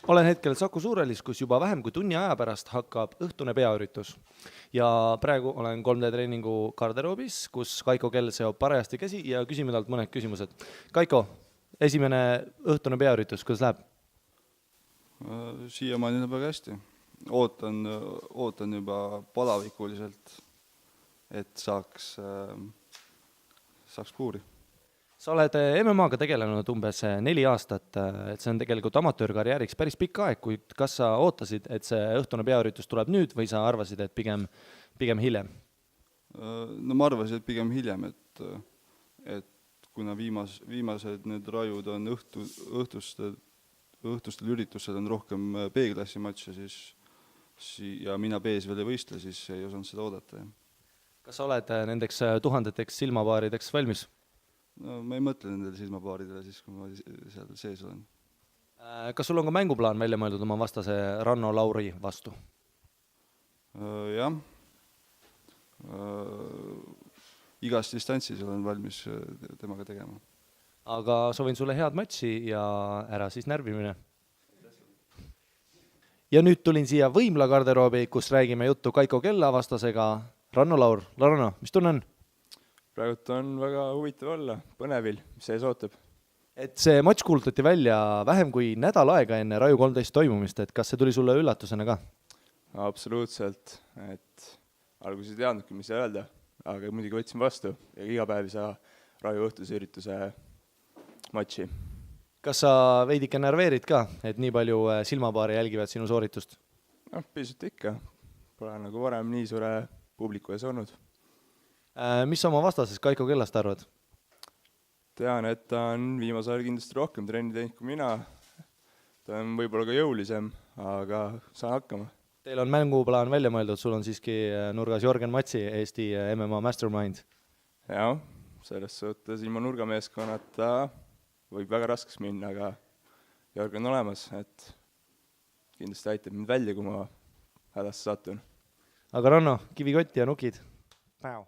Olen hetkel Saku Suurhallis, kus juba vähem kui tunni aja pärast hakkab õhtune peaüritus. Ja praegu olen 3D treeningu garderoobis, kus Kaiko Kell seob parajasti käsi ja küsime talt mõned küsimused. Kaiko, esimene õhtune peaüritus, kuidas läheb? Siiamaani läheb väga hästi. Ootan juba palavikuliselt, et saaks puuri. Sa oled MMA-ga tegelenud umbes 4 aastat, et see on tegelikult amatöörkarjääriks päris pikk aeg, kuid kas sa ootasid, et see õhtune peaüritus tuleb nüüd või sa arvasid, et pigem hiljem? No ma arvasin, et pigem hiljem, et kuna viimased need rajud on õhtustel üritustel on rohkem B-klassi matše, ja mina B-s veel ei võistle, siis ei osanud seda oodata. Kas sa oled nendeks 1000-teks silmapaarideks valmis? No ma ei mõtle nendele silmapaaridele siis, kui ma seal sees olen. Kas sul on ka mänguplaan välja mõeldud oma vastase Ranno Lauri vastu? Jah. Igas distantsis olen valmis temaga tegema. Aga soovin sulle head matši ja ära siis närvimine. Ja nüüd tulin siia Võimla garderoobi, kus räägime juttu Kaiko Kella vastasega Ranno Laur. Ranno, mis tunne on? Praegult on väga huvitav olla, põnevil, mis sees ootab. Et see matš kuulutati välja vähem kui nädal aega enne Raju 13 toimumist, et kas see tuli sulle üllatusena ka? Absoluutselt, et alguses ei teadnudki, mis öelda, aga muidugi võtsin vastu ja iga päev ei saa Raju õhtuse ürituse matši. Kas sa veidike närveerid ka, et nii palju silmapaari jälgivad sinu sooritust? Pisut ikka, pole nagu varem nii suure publiku ees olnud. Mis sa oma vastases Kaiko Kellast arvad? Tean, et ta on viimasel ajal kindlasti rohkem trenni teinud kui mina. Ta on võib-olla ka jõulisem, aga saan hakkama. Teil on mänguplaan välja mõeldud, sul on siiski nurgas Jorgen Matsi, Eesti MMA Mastermind. Jah, selles suhtes ilma nurgameeskonnata võib väga raskeks minna, aga Jorgen on olemas, et kindlasti aitab mind välja, kui ma hädasse satun. Aga Ranno, kivikott ja nukid. Päev.